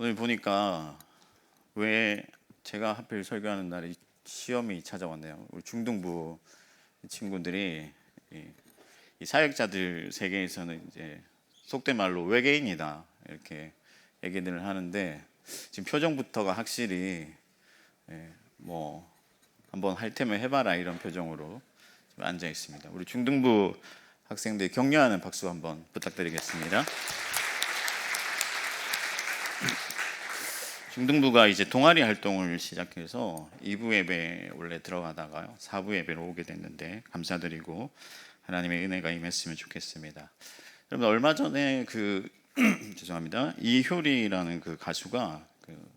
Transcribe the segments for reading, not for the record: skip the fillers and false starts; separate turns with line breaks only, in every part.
오늘 보니까 왜 제가 하필 설교하는 날에 시험이 찾아왔네요. 우리 중등부 친구들이 이 사역자들 세계에서는 이제 속된 말로 외계인이다 이렇게 얘기들을 하는데, 지금 표정부터가 확실히 뭐 한번 할 테면 해봐라 이런 표정으로 지금 앉아 있습니다. 우리 중등부 학생들 격려하는 박수 한번 부탁드리겠습니다. 중등부가 이제 동아리 활동을 시작해서 2부 예배 원래 들어가다가요 4부 예배로 오게 됐는데, 감사드리고 하나님의 은혜가 임했으면 좋겠습니다. 여러분, 얼마 전에 죄송합니다, 이효리라는 그 가수가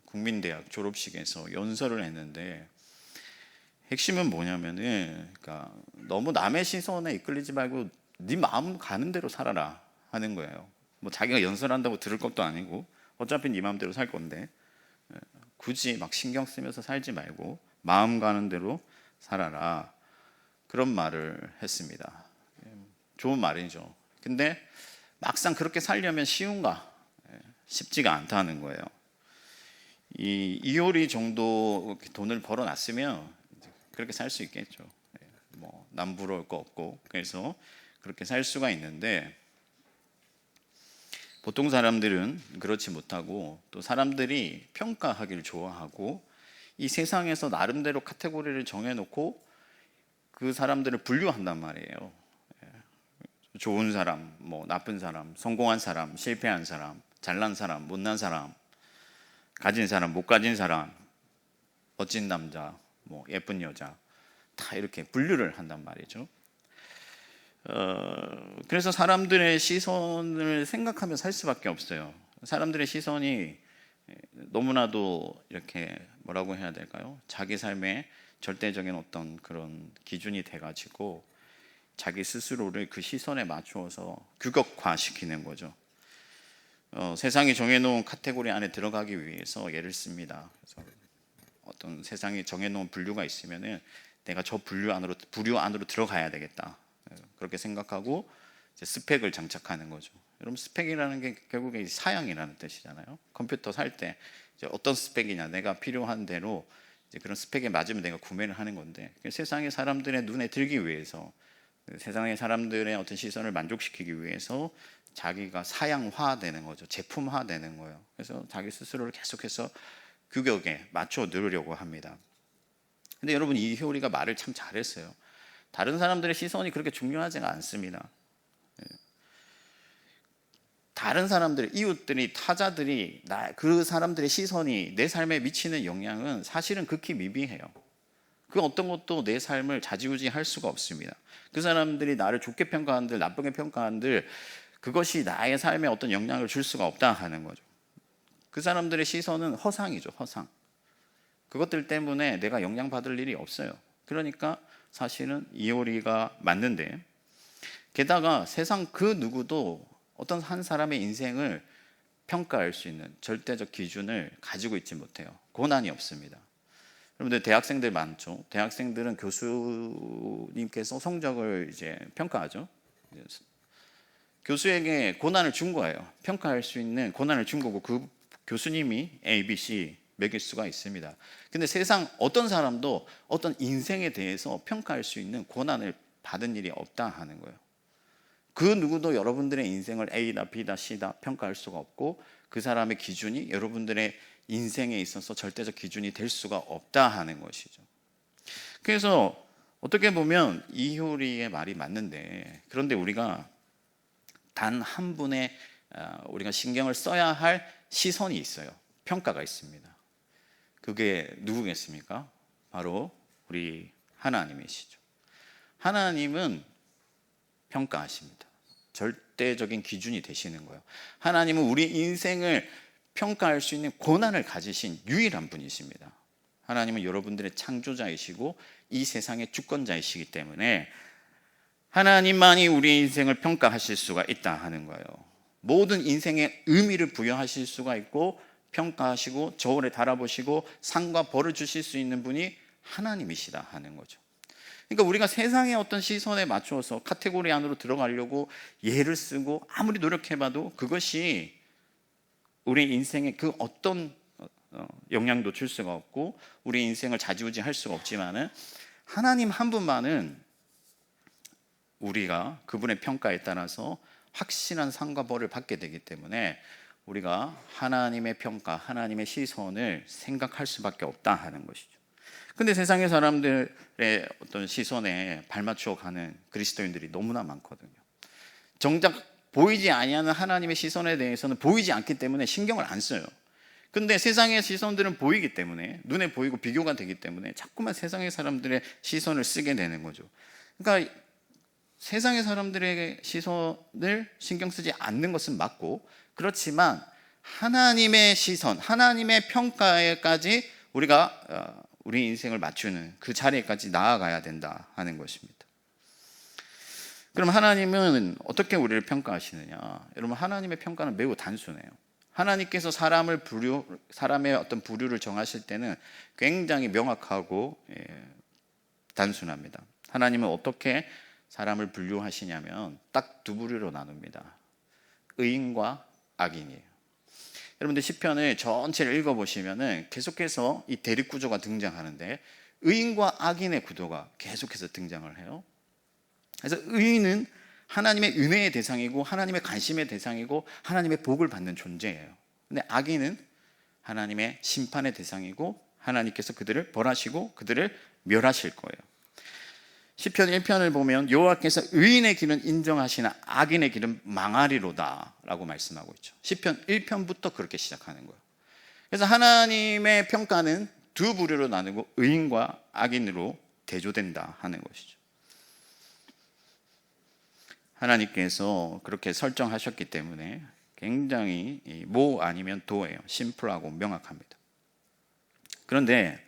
국민대학 졸업식에서 연설을 했는데, 핵심은 뭐냐면은, 그러니까 너무 남의 시선에 이끌리지 말고 네 마음 가는 대로 살아라 하는 거예요. 뭐 자기가 연설한다고 들을 것도 아니고 어차피 네 마음대로 살 건데 굳이 막 신경 쓰면서 살지 말고 마음 가는 대로 살아라, 그런 말을 했습니다. 좋은 말이죠. 근데 막상 그렇게 살려면 쉬운가? 쉽지가 않다는 거예요. 이 이효리 정도 돈을 벌어놨으면 그렇게 살 수 있겠죠. 뭐 남 부러울 거 없고, 그래서 그렇게 살 수가 있는데, 보통 사람들은 그렇지 못하고 또 사람들이 평가하기를 좋아하고 이 세상에서 나름대로 카테고리를 정해놓고 그 사람들을 분류한단 말이에요. 좋은 사람, 뭐 나쁜 사람, 성공한 사람, 실패한 사람, 잘난 사람, 못난 사람, 가진 사람, 못 가진 사람, 멋진 남자, 뭐 예쁜 여자, 다 이렇게 분류를 한단 말이죠. 그래서 사람들의 시선을 생각하며 살 수밖에 없어요. 사람들의 시선이 너무나도 이렇게 뭐라고 해야 될까요? 자기 삶의 절대적인 어떤 그런 기준이 돼가지고 자기 스스로를 그 시선에 맞추어서 규격화시키는 거죠. 세상이 정해놓은 카테고리 안에 들어가기 위해서 예를 씁니다. 그래서 어떤 세상이 정해놓은 분류가 있으면은 내가 저 부류 안으로 들어가야 되겠다, 그렇게 생각하고 이제 스펙을 장착하는 거죠. 여러분, 스펙이라는 게 결국에 사양이라는 뜻이잖아요. 컴퓨터 살 때 이제 어떤 스펙이냐, 내가 필요한 대로 이제 그런 스펙에 맞으면 내가 구매를 하는 건데, 세상의 사람들의 눈에 들기 위해서, 세상의 사람들의 어떤 시선을 만족시키기 위해서 자기가 사양화되는 거죠. 제품화되는 거예요. 그래서 자기 스스로를 계속해서 규격에 맞춰 넣으려고 합니다. 근데 여러분, 이효리가 말을 참 잘했어요. 다른 사람들의 시선이 그렇게 중요하지가 않습니다. 다른 사람들, 이웃들이, 타자들이, 그 사람들의 시선이 내 삶에 미치는 영향은 사실은 극히 미비해요. 그 어떤 것도 내 삶을 좌지우지할 수가 없습니다. 그 사람들이 나를 좋게 평가한들, 나쁘게 평가한들, 그것이 나의 삶에 어떤 영향을 줄 수가 없다 하는 거죠. 그 사람들의 시선은 허상이죠, 허상. 그것들 때문에 내가 영향받을 일이 없어요. 그러니까 사실은 이효리가 맞는데, 게다가 세상 그 누구도 어떤 한 사람의 인생을 평가할 수 있는 절대적 기준을 가지고 있지 못해요. 고난이 없습니다. 여러분들, 대학생들 많죠. 대학생들은 교수님께서 성적을 이제 평가하죠. 교수에게 고난을 준 거예요. 평가할 수 있는 고난을 준 거고, 그 교수님이 A, B, C 매길 수가 있습니다. 근데 세상 어떤 사람도 어떤 인생에 대해서 평가할 수 있는 고난을 받은 일이 없다 하는 거예요. 그 누구도 여러분들의 인생을 A다, B다, C다 평가할 수가 없고, 그 사람의 기준이 여러분들의 인생에 있어서 절대적 기준이 될 수가 없다 하는 것이죠. 그래서 어떻게 보면 이효리의 말이 맞는데, 그런데 우리가 단 한 분의 우리가 신경을 써야 할 시선이 있어요. 평가가 있습니다. 그게 누구겠습니까? 바로 우리 하나님이시죠. 하나님은 평가하십니다. 절대적인 기준이 되시는 거예요. 하나님은 우리 인생을 평가할 수 있는 권한을 가지신 유일한 분이십니다. 하나님은 여러분들의 창조자이시고 이 세상의 주권자이시기 때문에 하나님만이 우리 인생을 평가하실 수가 있다 하는 거예요. 모든 인생에 의미를 부여하실 수가 있고, 평가하시고 저울에 달아보시고 상과 벌을 주실 수 있는 분이 하나님이시다 하는 거죠. 그러니까 우리가 세상의 어떤 시선에 맞추어서 카테고리 안으로 들어가려고 예를 쓰고 아무리 노력해봐도 그것이 우리 인생에 그 어떤 영향도 줄 수가 없고 우리 인생을 좌지우지할 수가 없지만은 하나님 한 분만은 우리가 그분의 평가에 따라서 확실한 상과 벌을 받게 되기 때문에 우리가 하나님의 평가, 하나님의 시선을 생각할 수밖에 없다 하는 것이죠. 근데 세상의 사람들의 어떤 시선에 발맞춰 가는 그리스도인들이 너무나 많거든요. 정작 보이지 아니하는 하나님의 시선에 대해서는 보이지 않기 때문에 신경을 안 써요. 근데 세상의 시선들은 보이기 때문에, 눈에 보이고 비교가 되기 때문에 자꾸만 세상의 사람들의 시선을 쓰게 되는 거죠. 그러니까 세상의 사람들의 시선을 신경 쓰지 않는 것은 맞고, 그렇지만 하나님의 시선, 하나님의 평가에까지 우리가 우리 인생을 맞추는 그 자리에까지 나아가야 된다 하는 것입니다. 그럼 하나님은 어떻게 우리를 평가하시느냐? 여러분, 하나님의 평가는 매우 단순해요. 하나님께서 사람의 어떤 부류를 정하실 때는 굉장히 명확하고 단순합니다. 하나님은 어떻게 사람을 분류하시냐면 딱 두 부류로 나눕니다. 의인과 악인이에요. 여러분들 시편을 전체를 읽어보시면은 계속해서 이 대립 구조가 등장하는데 의인과 악인의 구도가 계속해서 등장을 해요. 그래서 의인은 하나님의 은혜의 대상이고 하나님의 관심의 대상이고 하나님의 복을 받는 존재예요. 근데 악인은 하나님의 심판의 대상이고 하나님께서 그들을 벌하시고 그들을 멸하실 거예요. 시편 1편을 보면 여호와께서 의인의 길은 인정하시나 악인의 길은 망하리로다 라고 말씀하고 있죠. 시편 1편부터 그렇게 시작하는 거예요. 그래서 하나님의 평가는 두 부류로 나누고 의인과 악인으로 대조된다 하는 것이죠. 하나님께서 그렇게 설정하셨기 때문에 굉장히 모 아니면 도예요. 심플하고 명확합니다. 그런데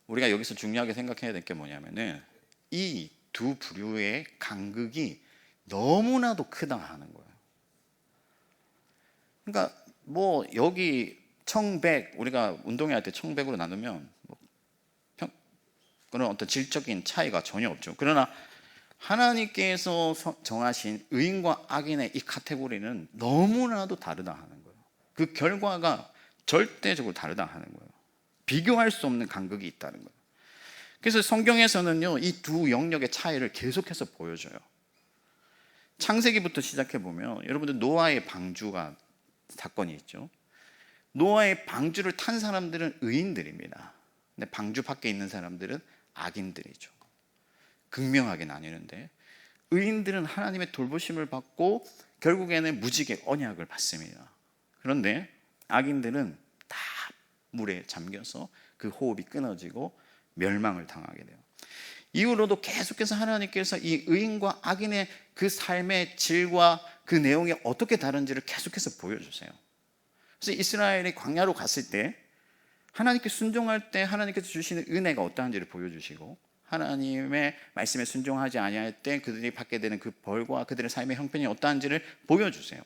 우리가 여기서 중요하게 생각해야 될 게 뭐냐면은 이 두 부류의 간극이 너무나도 크다 하는 거예요. 그러니까 뭐 여기 1100, 우리가 운동회 할 때 1100으로 나누면 그런 어떤 질적인 차이가 전혀 없죠. 그러나 하나님께서 정하신 의인과 악인의 이 카테고리는 너무나도 다르다 하는 거예요. 그 결과가 절대적으로 다르다 하는 거예요. 비교할 수 없는 간극이 있다는 거예요. 그래서 성경에서는요, 이 두 영역의 차이를 계속해서 보여줘요. 창세기부터 시작해 보면 여러분들 노아의 방주가 사건이 있죠. 노아의 방주를 탄 사람들은 의인들입니다. 근데 방주 밖에 있는 사람들은 악인들이죠. 극명하게 나뉘는데 의인들은 하나님의 돌보심을 받고 결국에는 무지개 언약을 받습니다. 그런데 악인들은 다 물에 잠겨서 그 호흡이 끊어지고 멸망을 당하게 돼요. 이후로도 계속해서 하나님께서 이 의인과 악인의 그 삶의 질과 그 내용이 어떻게 다른지를 계속해서 보여주세요. 그래서 이스라엘이 광야로 갔을 때 하나님께 순종할 때 하나님께서 주시는 은혜가 어떠한지를 보여주시고, 하나님의 말씀에 순종하지 아니할 때 그들이 받게 되는 그 벌과 그들의 삶의 형편이 어떠한지를 보여주세요.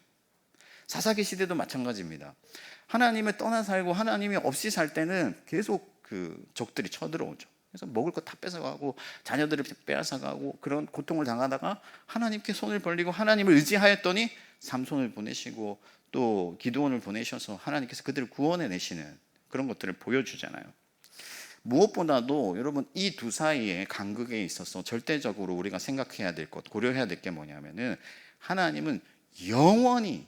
사사기 시대도 마찬가지입니다. 하나님을 떠나 살고 하나님이 없이 살 때는 계속 그 적들이 쳐들어오죠. 그래서 먹을 거 다 뺏어가고 자녀들을 빼앗아가고 그런 고통을 당하다가 하나님께 손을 벌리고 하나님을 의지하였더니 삼손을 보내시고 또 기드온을 보내셔서 하나님께서 그들을 구원해내시는 그런 것들을 보여주잖아요. 무엇보다도 여러분 이 두 사이의 간극에 있어서 절대적으로 우리가 생각해야 될 것, 고려해야 될 게 뭐냐면은 하나님은 영원히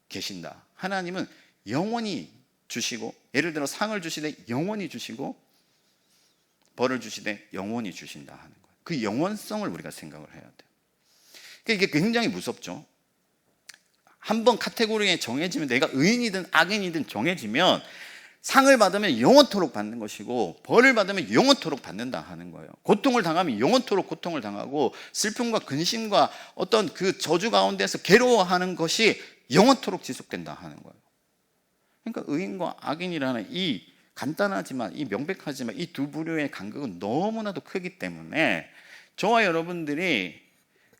계신다. 하나님은 영원히 주시고, 예를 들어 상을 주시되 영원히 주시고 벌을 주시되 영원히 주신다 하는 거예요. 그 영원성을 우리가 생각을 해야 돼요. 그러니까 이게 굉장히 무섭죠. 한번 카테고리에 정해지면, 내가 의인이든 악인이든 정해지면 상을 받으면 영원토록 받는 것이고 벌을 받으면 영원토록 받는다 하는 거예요. 고통을 당하면 영원토록 고통을 당하고 슬픔과 근심과 어떤 그 저주 가운데서 괴로워하는 것이 영원토록 지속된다 하는 거예요. 그러니까 의인과 악인이라는 이 간단하지만 이 명백하지만 이 두 부류의 간극은 너무나도 크기 때문에 저와 여러분들이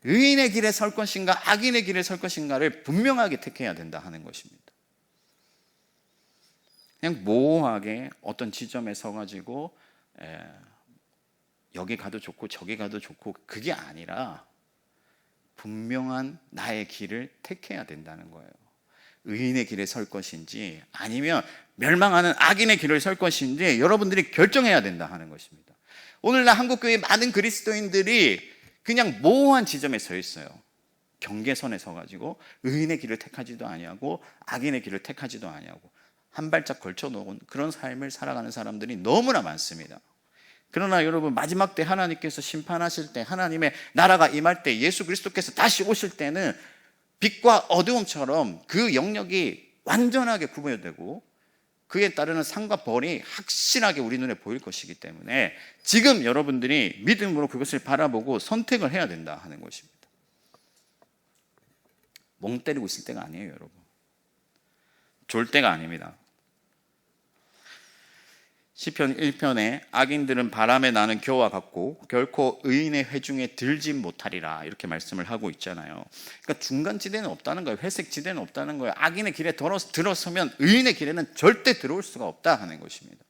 의인의 길에 설 것인가 악인의 길에 설 것인가를 분명하게 택해야 된다 하는 것입니다. 그냥 모호하게 어떤 지점에 서가지고 여기 가도 좋고 저기 가도 좋고 그게 아니라 분명한 나의 길을 택해야 된다는 거예요. 의인의 길에 설 것인지 아니면 멸망하는 악인의 길을 설 것인지 여러분들이 결정해야 된다 하는 것입니다. 오늘날 한국교회 많은 그리스도인들이 그냥 모호한 지점에 서 있어요. 경계선에 서가지고 의인의 길을 택하지도 아니하고 악인의 길을 택하지도 아니하고 한 발짝 걸쳐놓은 그런 삶을 살아가는 사람들이 너무나 많습니다. 그러나 여러분, 마지막 때 하나님께서 심판하실 때, 하나님의 나라가 임할 때, 예수 그리스도께서 다시 오실 때는 빛과 어두움처럼 그 영역이 완전하게 구별되고 그에 따르는 상과 벌이 확실하게 우리 눈에 보일 것이기 때문에 지금 여러분들이 믿음으로 그것을 바라보고 선택을 해야 된다 하는 것입니다. 멍 때리고 있을 때가 아니에요, 여러분. 졸 때가 아닙니다. 시편 1편에 악인들은 바람에 나는 겨와 같고 결코 의인의 회중에 들지 못하리라 이렇게 말씀을 하고 있잖아요. 그러니까 중간지대는 없다는 거예요. 회색지대는 없다는 거예요. 악인의 길에 들어서면 의인의 길에는 절대 들어올 수가 없다 하는 것입니다.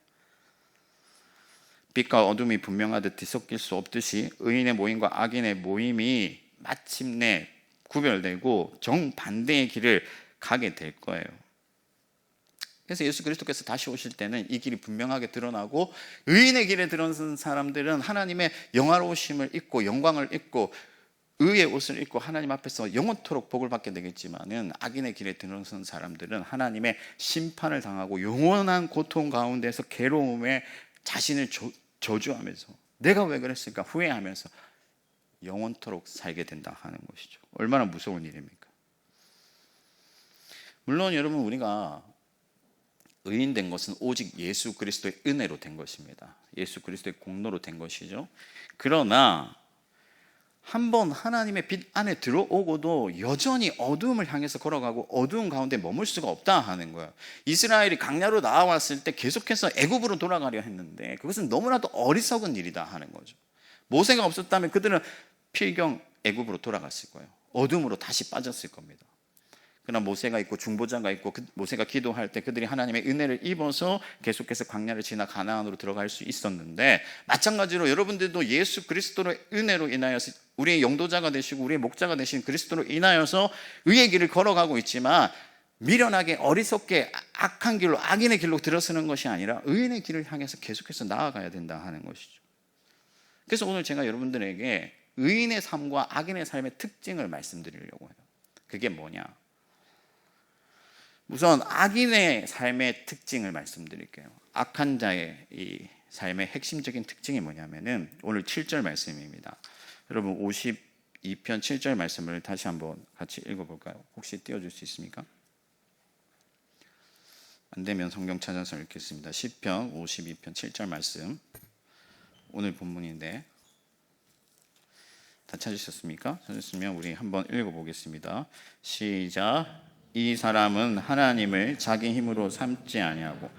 빛과 어둠이 분명하듯 뒤섞일 수 없듯이 의인의 모임과 악인의 모임이 마침내 구별되고 정반대의 길을 가게 될 거예요. 그래서 예수 그리스도께서 다시 오실 때는 이 길이 분명하게 드러나고 의인의 길에 들어선 사람들은 하나님의 영화로우심을 입고 영광을 입고 의의 옷을 입고 하나님 앞에서 영원토록 복을 받게 되겠지만은 악인의 길에 들어선 사람들은 하나님의 심판을 당하고 영원한 고통 가운데서 괴로움에 자신을 저주하면서 내가 왜 그랬을까 후회하면서 영원토록 살게 된다 하는 것이죠. 얼마나 무서운 일입니까? 물론 여러분, 우리가 의인된 것은 오직 예수 그리스도의 은혜로 된 것입니다. 예수 그리스도의 공로로 된 것이죠. 그러나 한번 하나님의 빛 안에 들어오고도 여전히 어두움을 향해서 걸어가고 어두운 가운데 머물 수가 없다 하는 거예요. 이스라엘이 광야로 나와왔을 때 계속해서 애굽으로 돌아가려 했는데 그것은 너무나도 어리석은 일이다 하는 거죠. 모세가 없었다면 그들은 필경 애굽으로 돌아갔을 거예요. 어둠으로 다시 빠졌을 겁니다. 그러나 모세가 있고 중보자가 있고 모세가 기도할 때 그들이 하나님의 은혜를 입어서 계속해서 광야를 지나 가나안으로 들어갈 수 있었는데, 마찬가지로 여러분들도 예수 그리스도의 은혜로 인하여서 우리의 영도자가 되시고 우리의 목자가 되신 그리스도로 인하여서 의의 길을 걸어가고 있지만 미련하게 어리석게 악한 길로 악인의 길로 들어서는 것이 아니라 의인의 길을 향해서 계속해서 나아가야 된다 하는 것이죠. 그래서 오늘 제가 여러분들에게 의인의 삶과 악인의 삶의 특징을 말씀드리려고 해요. 그게 뭐냐? 우선 악인의 삶의 특징을 말씀드릴게요. 악한 자의 이 삶의 핵심적인 특징이 뭐냐면은 오늘 7절 말씀입니다. 여러분 52편 7절 말씀을 다시 한번 같이 읽어볼까요? 혹시 띄워줄 수 있습니까? 안 되면 성경 찾아서 읽겠습니다. 시편 52편 7절 말씀, 오늘 본문인데 다 찾으셨습니까? 찾으시면 우리 한번 읽어보겠습니다. 시작. 이 사람은 하나님을 자기 힘으로 삼지 아니하고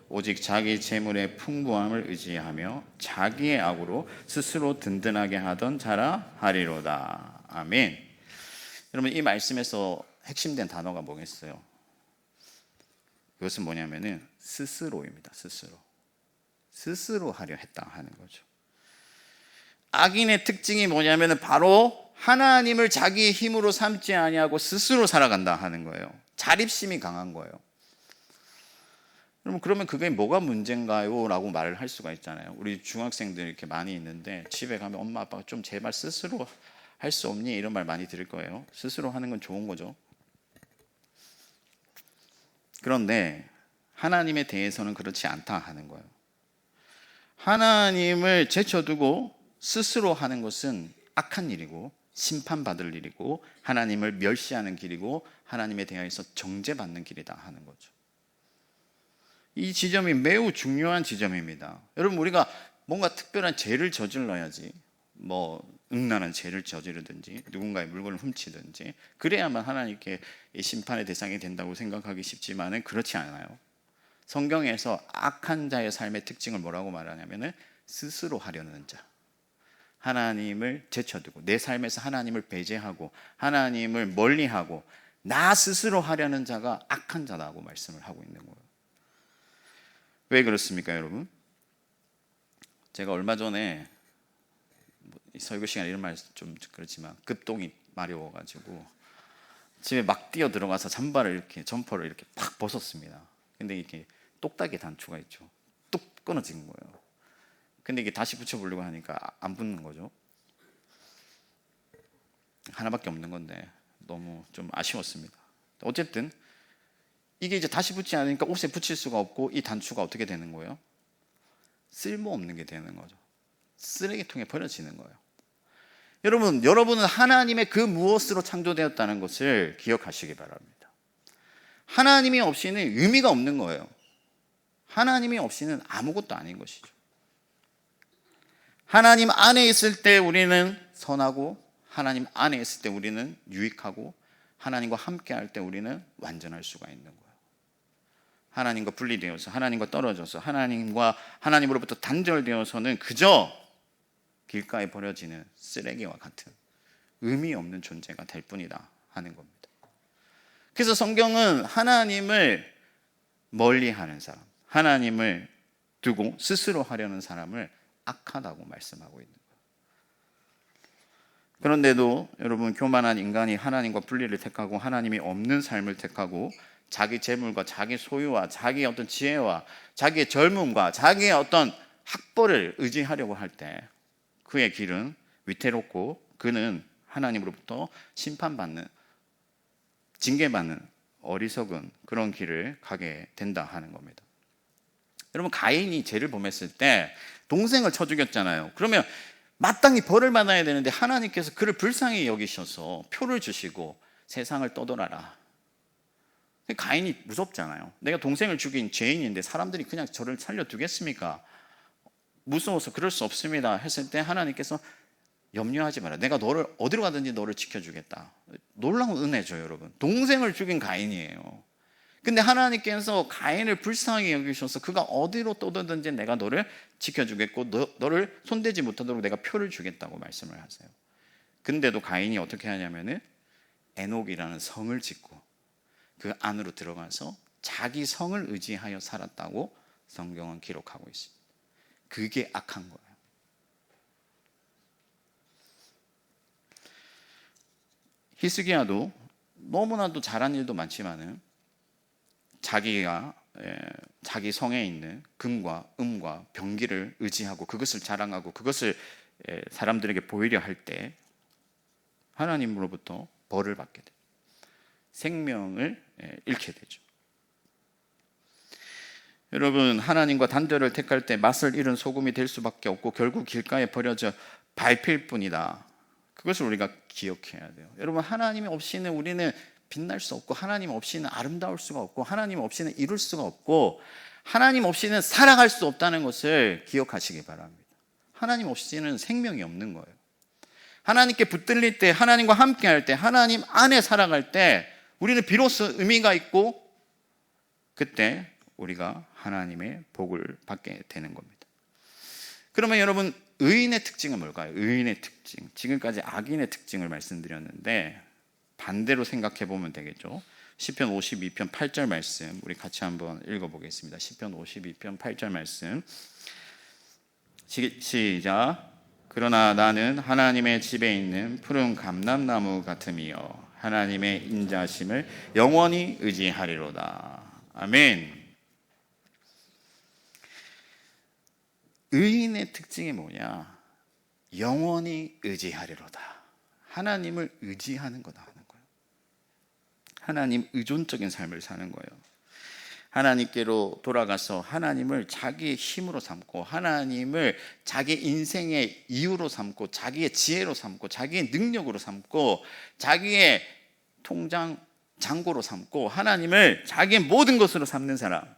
오직 자기 재물의 풍부함을 의지하며 자기의 악으로 스스로 든든하게 하던 자라 하리로다. 아멘. 여러분, 이 말씀에서 핵심된 단어가 뭐겠어요? 그것은 뭐냐면은 스스로입니다. 스스로 하려 했다 하는 거죠. 악인의 특징이 뭐냐면은 바로 하나님을 자기의 힘으로 삼지 아니하고 스스로 살아간다 하는 거예요. 자립심이 강한 거예요. 그러면 그게 뭐가 문제인가요? 라고 말을 할 수가 있잖아요. 우리 중학생들 이렇게 많이 있는데 집에 가면 엄마 아빠가 좀 제발 스스로 할 수 없니? 이런 말 많이 들을 거예요. 스스로 하는 건 좋은 거죠. 그런데 하나님에 대해서는 그렇지 않다 하는 거예요. 하나님을 제쳐두고 스스로 하는 것은 악한 일이고 심판받을 일이고 하나님을 멸시하는 길이고 하나님에 대하여서 정죄받는 길이다 하는 거죠. 이 지점이 매우 중요한 지점입니다. 여러분, 우리가 뭔가 특별한 죄를 저질러야지, 음란한 죄를 저지르든지 누군가의 물건을 훔치든지 그래야만 하나님께 심판의 대상이 된다고 생각하기 쉽지만은 그렇지 않아요. 성경에서 악한 자의 삶의 특징을 뭐라고 말하냐면은 스스로 하려는 자, 하나님을 제쳐두고 내 삶에서 하나님을 배제하고 하나님을 멀리하고 나 스스로 하려는 자가 악한 자라고 말씀을 하고 있는 거예요. 왜 그렇습니까, 여러분? 제가 얼마 전에 설교 시간에 이런 말 좀 그렇지만 급동이 마려워가지고 집에 막 뛰어 들어가서 점퍼를 이렇게 팍 벗었습니다. 근데 이게 똑딱이 단추가 있죠. 뚝 끊어진 거예요. 근데 이게 다시 붙여보려고 하니까 안 붙는 거죠. 하나밖에 없는 건데 너무 좀 아쉬웠습니다. 어쨌든 이게 이제 다시 붙지 않으니까 옷에 붙일 수가 없고, 이 단추가 어떻게 되는 거예요? 쓸모없는 게 되는 거죠. 쓰레기통에 버려지는 거예요. 여러분은 하나님의 그 무엇으로 창조되었다는 것을 기억하시기 바랍니다. 하나님이 없이는 의미가 없는 거예요. 하나님이 없이는 아무것도 아닌 것이죠. 하나님 안에 있을 때 우리는 선하고, 하나님 안에 있을 때 우리는 유익하고, 하나님과 함께 할 때 우리는 완전할 수가 있는 거예요. 하나님과 분리되어서, 하나님과 떨어져서, 하나님으로부터 단절되어서는 그저 길가에 버려지는 쓰레기와 같은 의미 없는 존재가 될 뿐이다 하는 겁니다. 그래서 성경은 하나님을 멀리하는 사람, 하나님을 두고 스스로 하려는 사람을 악하다고 말씀하고 있는 거예요. 그런데도 여러분, 교만한 인간이 하나님과 분리를 택하고 하나님이 없는 삶을 택하고 자기 재물과 자기 소유와 자기의 어떤 지혜와 자기의 젊음과 자기의 어떤 학벌을 의지하려고 할 때 그의 길은 위태롭고 그는 하나님으로부터 심판받는, 징계받는 어리석은 그런 길을 가게 된다 하는 겁니다. 여러분, 가인이 죄를 범했을 때 동생을 쳐 죽였잖아요. 그러면 마땅히 벌을 받아야 되는데 하나님께서 그를 불쌍히 여기셔서 표를 주시고 세상을 떠돌아라. 가인이 무섭잖아요. 내가 동생을 죽인 죄인인데 사람들이 그냥 저를 살려두겠습니까? 무서워서 그럴 수 없습니다 했을 때 하나님께서 염려하지 마라. 내가 너를 어디로 가든지 너를 지켜주겠다. 놀라운 은혜죠, 여러분. 동생을 죽인 가인이에요. 근데 하나님께서 가인을 불쌍히 여기셔서 그가 어디로 떠들든지 내가 너를 지켜주겠고 너를 손대지 못하도록 내가 표를 주겠다고 말씀을 하세요. 근데도 가인이 어떻게 하냐면은 에녹이라는 성을 짓고 그 안으로 들어가서 자기 성을 의지하여 살았다고 성경은 기록하고 있습니다. 그게 악한 거예요. 히스기야도 너무나도 잘한 일도 많지만은 자기 성에 있는 금과 음과 병기를 의지하고 그것을 자랑하고 그것을 사람들에게 보이려 할 때 하나님으로부터 벌을 받게 돼요. 생명을 잃게 되죠. 여러분, 하나님과 단절을 택할 때 맛을 잃은 소금이 될 수밖에 없고 결국 길가에 버려져 밟힐 뿐이다. 그것을 우리가 기억해야 돼요. 여러분, 하나님 없이는 우리는 빛날 수 없고, 하나님 없이는 아름다울 수가 없고, 하나님 없이는 이룰 수가 없고, 하나님 없이는 살아갈 수 없다는 것을 기억하시기 바랍니다. 하나님 없이는 생명이 없는 거예요. 하나님께 붙들릴 때, 하나님과 함께 할 때, 하나님 안에 살아갈 때 우리는 비로소 의미가 있고 그때 우리가 하나님의 복을 받게 되는 겁니다. 그러면 여러분, 의인의 특징은 뭘까요? 의인의 특징. 지금까지 악인의 특징을 말씀드렸는데 반대로 생각해 보면 되겠죠. 시편 52편 8절 말씀 우리 같이 한번 읽어보겠습니다. 시편 52편 8절 말씀 시작. 그러나 나는 하나님의 집에 있는 푸른 감람나무 같으며 하나님의 인자심을 영원히 의지하리로다. 아멘. 의인의 특징이 뭐냐? 영원히 의지하리로다. 하나님을 의지하는 거다 하는 거예요. 하나님 의존적인 삶을 사는 거예요. 하나님께로 돌아가서 하나님을 자기의 힘으로 삼고 하나님을 자기 인생의 이유로 삼고 자기의 지혜로 삼고 자기의 능력으로 삼고 자기의 통장 잔고로 삼고 하나님을 자기의 모든 것으로 삼는 사람,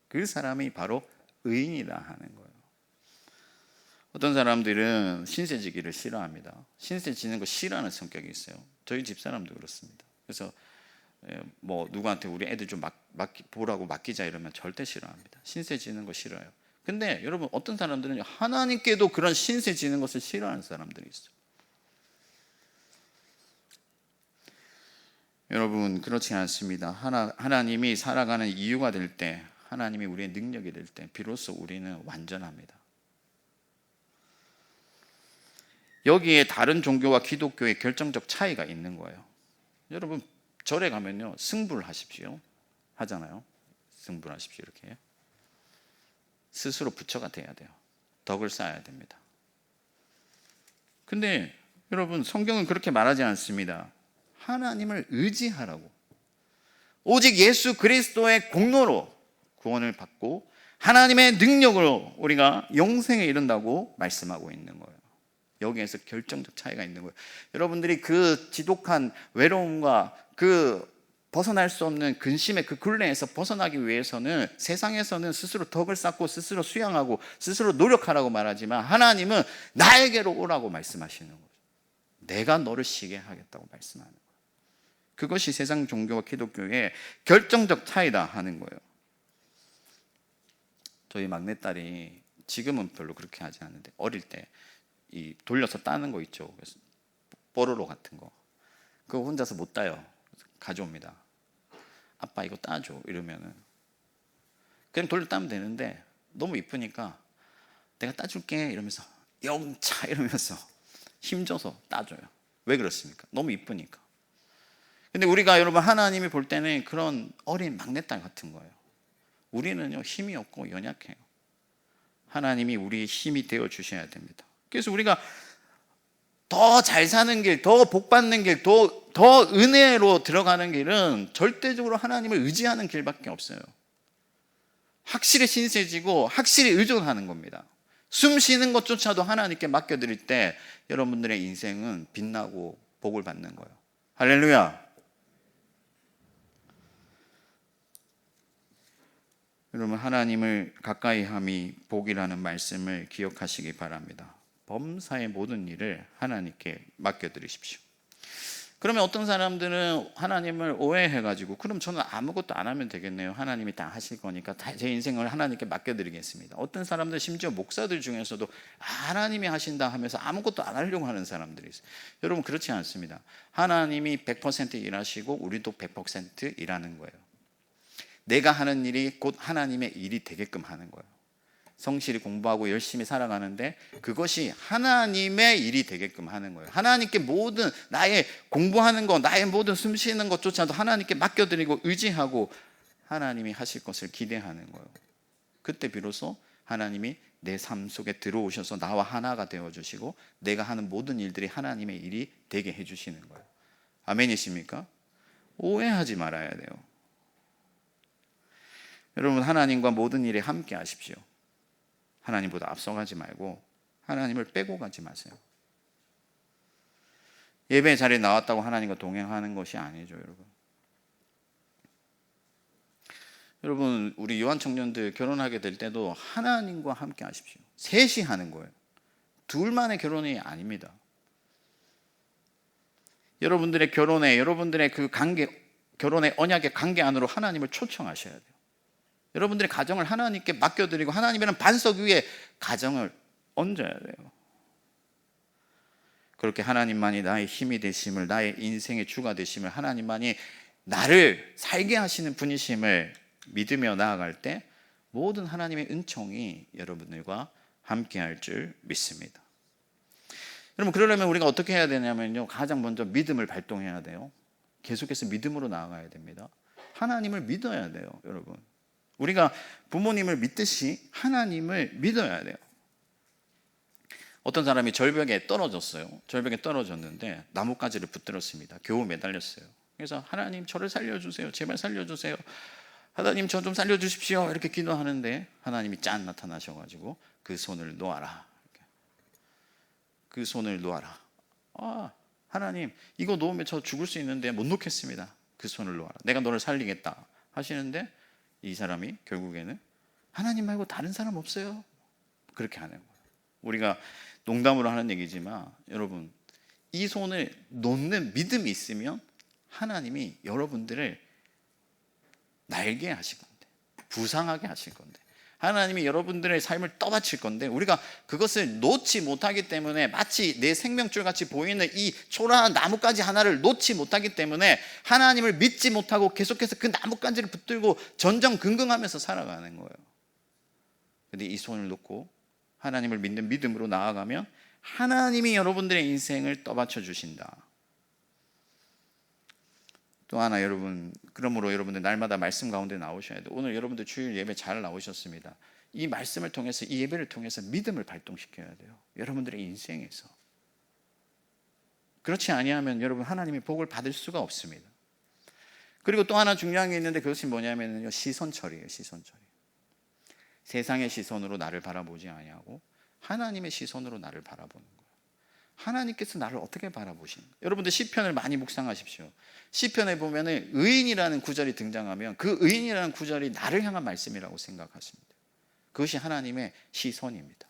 그 사람이 바로 의인이다 하는 거예요. 어떤 사람들은 신세 지기를 싫어합니다. 신세 지는 거 싫어하는 성격이 있어요. 저희 집사람도 그렇습니다. 그래서 뭐 누구한테 우리 애들 좀 보라고 맡기자 이러면 절대 싫어합니다. 신세 지는 거 싫어요. 근데 여러분, 어떤 사람들은 하나님께도 그런 신세 지는 것을 싫어하는 사람들이 있어요. 여러분, 그렇지 않습니다. 하나님이 살아가는 이유가 될 때, 하나님이 우리의 능력이 될 때 비로소 우리는 완전합니다. 여기에 다른 종교와 기독교의 결정적 차이가 있는 거예요. 여러분, 절에 가면요, 승불 하십시오 하잖아요. 승불 하십시오 이렇게. 스스로 부처가 돼야 돼요. 덕을 쌓아야 됩니다. 근데 여러분, 성경은 그렇게 말하지 않습니다. 하나님을 의지하라고. 오직 예수 그리스도의 공로로 구원을 받고 하나님의 능력으로 우리가 영생에 이른다고 말씀하고 있는 거예요. 여기에서 결정적 차이가 있는 거예요. 여러분들이 그 지독한 외로움과 그 벗어날 수 없는 근심의 그 굴레에서 벗어나기 위해서는 세상에서는 스스로 덕을 쌓고 스스로 수양하고 스스로 노력하라고 말하지만, 하나님은 나에게로 오라고 말씀하시는 거죠. 내가 너를 쉬게 하겠다고 말씀하는 거예요. 그것이 세상 종교와 기독교의 결정적 차이다 하는 거예요. 저희 막내딸이 지금은 별로 그렇게 하지 않는데, 어릴 때 이 돌려서 따는 거 있죠. 그래서 뽀로로 같은 거, 그거 혼자서 못 따요. 가져옵니다. 아빠 이거 따줘 이러면은 그냥 돌려 따면 되는데, 너무 이쁘니까 내가 따줄게 이러면서 영차 이러면서 힘줘서 따줘요. 왜 그렇습니까? 너무 이쁘니까. 근데 우리가, 여러분, 하나님이 볼 때는 그런 어린 막내딸 같은 거예요. 우리는요, 힘이 없고 연약해요. 하나님이 우리의 힘이 되어 주셔야 됩니다. 그래서 우리가 더 잘 사는 길, 더 복 받는 길, 더 은혜로 들어가는 길은 절대적으로 하나님을 의지하는 길밖에 없어요. 확실히 신세지고 확실히 의존하는 겁니다. 숨 쉬는 것조차도 하나님께 맡겨드릴 때 여러분들의 인생은 빛나고 복을 받는 거예요. 할렐루야. 여러분, 하나님을 가까이 함이 복이라는 말씀을 기억하시기 바랍니다. 범사의 모든 일을 하나님께 맡겨드리십시오. 그러면 어떤 사람들은 하나님을 오해해가지고, 그럼 저는 아무것도 안 하면 되겠네요. 하나님이 다 하실 거니까 제 인생을 하나님께 맡겨드리겠습니다. 어떤 사람들, 심지어 목사들 중에서도 하나님이 하신다 하면서 아무것도 안 하려고 하는 사람들이 있어요. 여러분, 그렇지 않습니다. 하나님이 100% 일하시고 우리도 100% 일하는 거예요. 내가 하는 일이 곧 하나님의 일이 되게끔 하는 거예요. 성실히 공부하고 열심히 살아가는데 그것이 하나님의 일이 되게끔 하는 거예요. 하나님께 모든 나의 공부하는 것, 나의 모든 숨 쉬는 것조차도 하나님께 맡겨드리고 의지하고 하나님이 하실 것을 기대하는 거예요. 그때 비로소 하나님이 내 삶 속에 들어오셔서 나와 하나가 되어주시고 내가 하는 모든 일들이 하나님의 일이 되게 해주시는 거예요. 아멘이십니까? 오해하지 말아야 돼요. 여러분, 하나님과 모든 일에 함께 하십시오. 하나님보다 앞서가지 말고 하나님을 빼고 가지 마세요. 예배 자리에 나왔다고 하나님과 동행하는 것이 아니죠, 여러분. 여러분, 우리 요한 청년들 결혼하게 될 때도 하나님과 함께 하십시오. 셋이 하는 거예요. 둘만의 결혼이 아닙니다. 여러분들의 결혼에, 여러분들의 그 관계, 결혼의 언약의 관계 안으로 하나님을 초청하셔야 돼요. 여러분들의 가정을 하나님께 맡겨드리고 하나님이라는 반석 위에 가정을 얹어야 돼요. 그렇게 하나님만이 나의 힘이 되심을, 나의 인생의 주가 되심을, 하나님만이 나를 살게 하시는 분이심을 믿으며 나아갈 때 모든 하나님의 은총이 여러분들과 함께 할 줄 믿습니다. 여러분, 그러려면 우리가 어떻게 해야 되냐면요, 가장 먼저 믿음을 발동해야 돼요. 계속해서 믿음으로 나아가야 됩니다. 하나님을 믿어야 돼요, 여러분. 우리가 부모님을 믿듯이 하나님을 믿어야 돼요. 어떤 사람이 절벽에 떨어졌어요. 절벽에 떨어졌는데 나뭇가지를 붙들었습니다. 겨우 매달렸어요. 그래서 하나님, 저를 살려주세요. 제발 살려주세요. 하나님, 저 좀 살려주십시오. 이렇게 기도하는데 하나님이 짠 나타나셔가지고 그 손을 놓아라. 그 손을 놓아라. 하나님, 이거 놓으면 저 죽을 수 있는데 못 놓겠습니다. 그 손을 놓아라. 내가 너를 살리겠다 하시는데 이 사람이 결국에는 하나님 말고 다른 사람 없어요. 그렇게 하는 거예요. 우리가 농담으로 하는 얘기지만 여러분, 이 손을 놓는 믿음이 있으면 하나님이 여러분들을 날게 하실 건데, 부상하게 하실 건데, 하나님이 여러분들의 삶을 떠받칠 건데, 우리가 그것을 놓지 못하기 때문에 마치 내 생명줄 같이 보이는 이 초라한 나뭇가지 하나를 놓지 못하기 때문에 하나님을 믿지 못하고 계속해서 그 나뭇가지를 붙들고 전전긍긍하면서 살아가는 거예요. 근데 이 손을 놓고 하나님을 믿는 믿음으로 나아가면 하나님이 여러분들의 인생을 떠받쳐 주신다. 또 하나 여러분, 그러므로 여러분들 날마다 말씀 가운데 나오셔야 돼요. 오늘 여러분들 주일 예배 잘 나오셨습니다. 이 말씀을 통해서, 이 예배를 통해서 믿음을 발동시켜야 돼요. 여러분들의 인생에서. 그렇지 아니하면 여러분 하나님의 복을 받을 수가 없습니다. 그리고 또 하나 중요한 게 있는데 그것이 뭐냐면요, 시선 처리예요. 시선 처리. 세상의 시선으로 나를 바라보지 아니하고 하나님의 시선으로 나를 바라보는 거예요. 하나님께서 나를 어떻게 바라보시는 거예요? 여러분들 시편을 많이 묵상하십시오. 시편에 보면은 의인이라는 구절이 등장하면 그 의인이라는 구절이 나를 향한 말씀이라고 생각하십니다. 그것이 하나님의 시선입니다.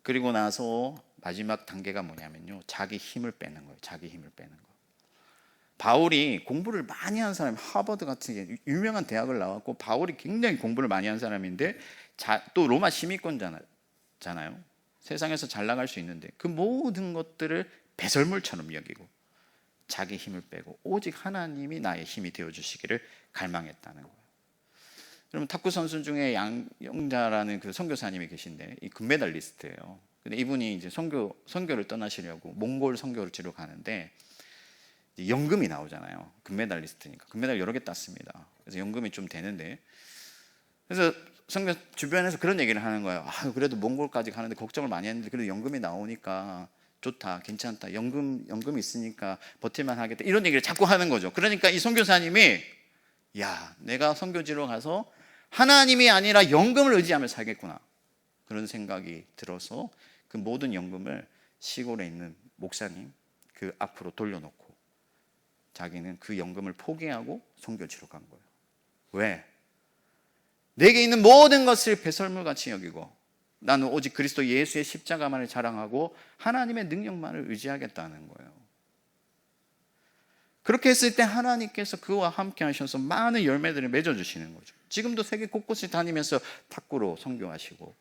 그리고 나서 마지막 단계가 뭐냐면요, 자기 힘을 빼는 거예요. 자기 힘을 빼는 거. 바울이 공부를 많이 한 사람, 하버드 같은 유명한 대학을 나왔고 바울이 굉장히 공부를 많이 한 사람인데 또 로마 시민권자잖아요. 세상에서 잘 나갈 수 있는데 그 모든 것들을 배설물처럼 여기고 자기 힘을 빼고 오직 하나님이 나의 힘이 되어주시기를 갈망했다는 거예요. 여러분, 탁구 선수 중에 양영자라는 그 선교사님이 계신데 이 금메달리스트예요. 근데 이분이 이제 선교를 떠나시려고 몽골 선교를 지러 가는데 연금이 나오잖아요. 금메달리스트니까 금메달 여러 개 땄습니다. 그래서 연금이 좀 되는데, 그래서 선교 주변에서 그런 얘기를 하는 거예요. 그래도 몽골까지 가는데 걱정을 많이 했는데 그래도 연금이 나오니까 좋다, 괜찮다, 연금이 있으니까 버틸만 하겠다, 이런 얘기를 자꾸 하는 거죠. 그러니까 이 선교사님이 내가 선교지로 가서 하나님이 아니라 연금을 의지하며 살겠구나, 그런 생각이 들어서 그 모든 연금을 시골에 있는 목사님 그 앞으로 돌려놓고 자기는 그 연금을 포기하고 선교지로 간 거예요. 왜? 내게 있는 모든 것을 배설물같이 여기고 나는 오직 그리스도 예수의 십자가만을 자랑하고 하나님의 능력만을 의지하겠다는 거예요. 그렇게 했을 때 하나님께서 그와 함께 하셔서 많은 열매들을 맺어주시는 거죠. 지금도 세계 곳곳을 다니면서 탁구로 선교하시고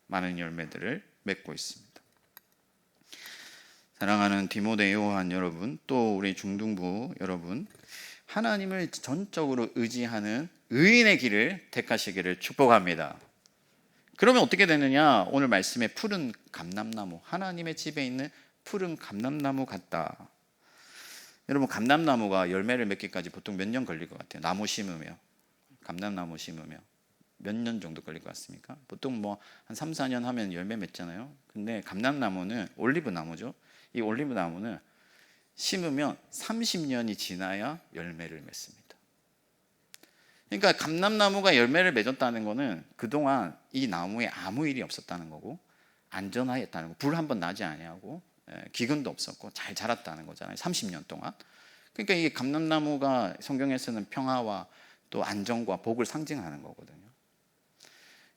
많은 열매들을 맺고 있습니다. 사랑하는 디모데요한 여러분, 또 우리 중등부 여러분, 하나님을 전적으로 의지하는 의인의 길을 택하시기를 축복합니다. 그러면 어떻게 되느냐? 오늘 말씀에 푸른 감람나무, 하나님의 집에 있는 푸른 감람나무 같다. 여러분, 감람나무가 열매를 맺기까지 보통 몇 년 걸릴 것 같아요? 나무 심으며, 감람나무 심으며 몇 년 정도 걸릴 것 같습니까? 보통 한 3, 4년 하면 열매 맺잖아요. 근데 감람나무는 올리브 나무죠. 이 올리브 나무는 심으면 30년이 지나야 열매를 맺습니다. 그러니까 감람나무가 열매를 맺었다는 것은 그동안 이 나무에 아무 일이 없었다는 거고 안전하였다는 거, 불 한 번 나지 아니하고 기근도 없었고 잘 자랐다는 거잖아요. 30년 동안. 그러니까 이 감람나무가 성경에서는 평화와 또 안정과 복을 상징하는 거거든요.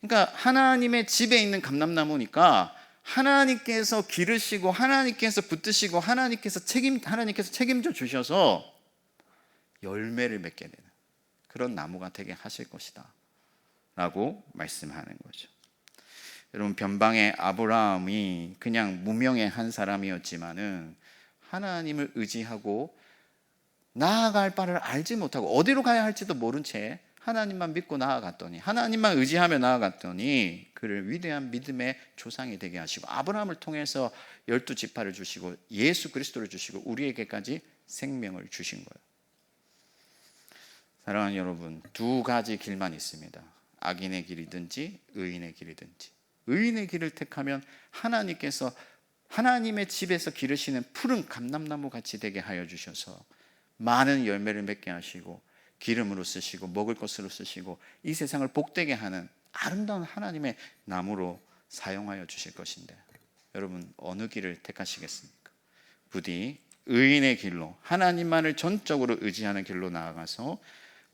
그러니까 하나님의 집에 있는 감람나무니까 하나님께서 기르시고 하나님께서 붙드시고 하나님께서 책임져 주셔서 열매를 맺게 되는 그런 나무가 되게 하실 것이다 라고 말씀하는 거죠. 여러분, 변방의 아브라함이 그냥 무명의 한 사람이었지만은 하나님을 의지하고 나아갈 바를 알지 못하고 어디로 가야 할지도 모른 채 하나님만 믿고 나아갔더니, 하나님만 의지하며 나아갔더니 그를 위대한 믿음의 조상이 되게 하시고 아브라함을 통해서 12지파를 주시고 예수 그리스도를 주시고 우리에게까지 생명을 주신 거예요. 사랑하는 여러분, 두 가지 길만 있습니다. 악인의 길이든지 의인의 길이든지. 의인의 길을 택하면 하나님께서 하나님의 집에서 기르시는 푸른 감람나무 같이 되게 하여 주셔서 많은 열매를 맺게 하시고 기름으로 쓰시고 먹을 것으로 쓰시고 이 세상을 복되게 하는 아름다운 하나님의 나무로 사용하여 주실 것인데, 여러분 어느 길을 택하시겠습니까? 부디 의인의 길로, 하나님만을 전적으로 의지하는 길로 나아가서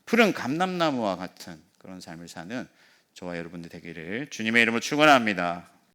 푸른 감람나무와 같은 그런 삶을 사는 저와 여러분들 되기를 주님의 이름으로 축원합니다.